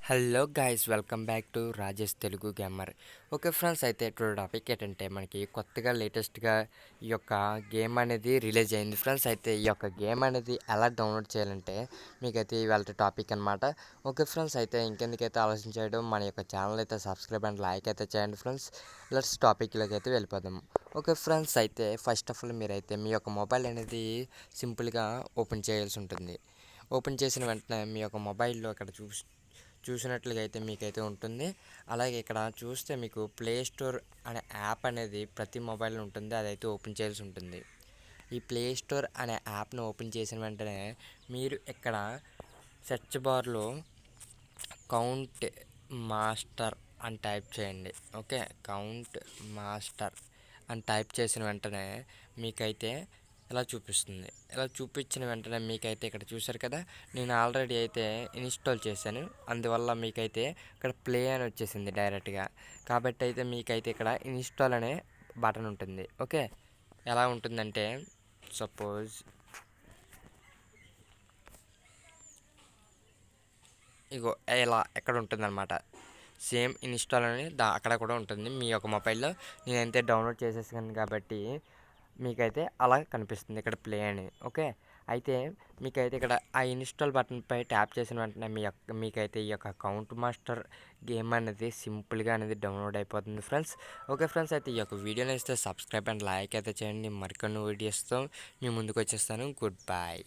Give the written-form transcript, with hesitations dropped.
Hello guys, welcome back to Rajesh Telugu gamer. Okay friends, అయితే ఇప్పుడు topic ఏంటంటే మనకి కొత్తగా లేటెస్ట్గా ఈ యొక్క గేమ్ అనేది రిలీజ్ అయింది ఫ్రెండ్స్. అయితే ఈ యొక్క గేమ్ అనేది ఎలా డౌన్లోడ్ చేయాలంటే మీకైతే ఇవాళ టాపిక్ అనమాట. ఓకే ఫ్రెండ్స్, అయితే ఇంకెందుకైతే ఆలోచన చేయడం, మన యొక్క ఛానల్ అయితే సబ్స్క్రైబ్ అండ్ లైక్ అయితే చేయండి ఫ్రెండ్స్. లెట్స్ టాపిక్లోకి అయితే వెళ్ళిపోదాం. ఓకే ఫ్రెండ్స్, అయితే ఫస్ట్ ఆఫ్ ఆల్ మీరైతే మీ యొక్క మొబైల్ అనేది సింపుల్గా ఓపెన్ చేయాల్సి ఉంటుంది. ఓపెన్ చేసిన వెంటనే మీ యొక్క మొబైల్లో ఇక్కడ చూసినట్లుగా అయితే మీకైతే ఉంటుంది. అలాగే ఇక్కడ చూస్తే మీకు ప్లే స్టోర్ అనే యాప్ అనేది ప్రతి మొబైల్లో ఉంటుంది. అదైతే ఓపెన్ చేయాల్సి ఉంటుంది. ఈ ప్లే స్టోర్ అనే యాప్ను ఓపెన్ చేసిన వెంటనే మీరు ఇక్కడ సెర్చ్ బార్లో కౌంట్ మాస్టర్ అని టైప్ చేయండి. ఓకే, కౌంట్ మాస్టర్ అని టైప్ చేసిన వెంటనే మీకైతే ఇలా చూపిస్తుంది. ఇలా చూపించిన వెంటనే మీకైతే ఇక్కడ చూసారు కదా, నేను ఆల్రెడీ అయితే ఇన్స్టాల్ చేశాను. అందువల్ల మీకైతే ఇక్కడ ప్లే అని వచ్చేసింది డైరెక్ట్గా. కాబట్టి అయితే మీకైతే ఇక్కడ ఇన్స్టాల్ అనే బటన్ ఉంటుంది. ఓకే, ఎలా ఉంటుందంటే సపోజ్ ఇగో ఇలా ఎక్కడ ఉంటుందన్నమాట. సేమ్ ఇన్స్టాల్ అని అక్కడ కూడా ఉంటుంది మీ యొక్క మొబైల్లో. నేనైతే డౌన్లోడ్ చేసేసాను కాబట్టి మీకైతే అలా కనిపిస్తుంది ఇక్కడ ప్లే అని. ఓకే, అయితే మీకైతే ఇక్కడ ఆ ఇన్స్టాల్ బటన్పై ట్యాప్ చేసిన వెంటనే మీకైతే ఈ యొక్క అకౌంట్ మాస్టర్ గేమ్ అనేది సింపుల్గా అనేది డౌన్లోడ్ అయిపోతుంది ఫ్రెండ్స్. ఓకే ఫ్రెండ్స్, అయితే ఈ యొక్క వీడియోని ఇస్తే సబ్స్క్రైబ్ అండ్ లైక్ అయితే చేయండి. మరికొన్ని వీడియోస్తో మీ ముందుకు వచ్చేస్తాను. Good bye.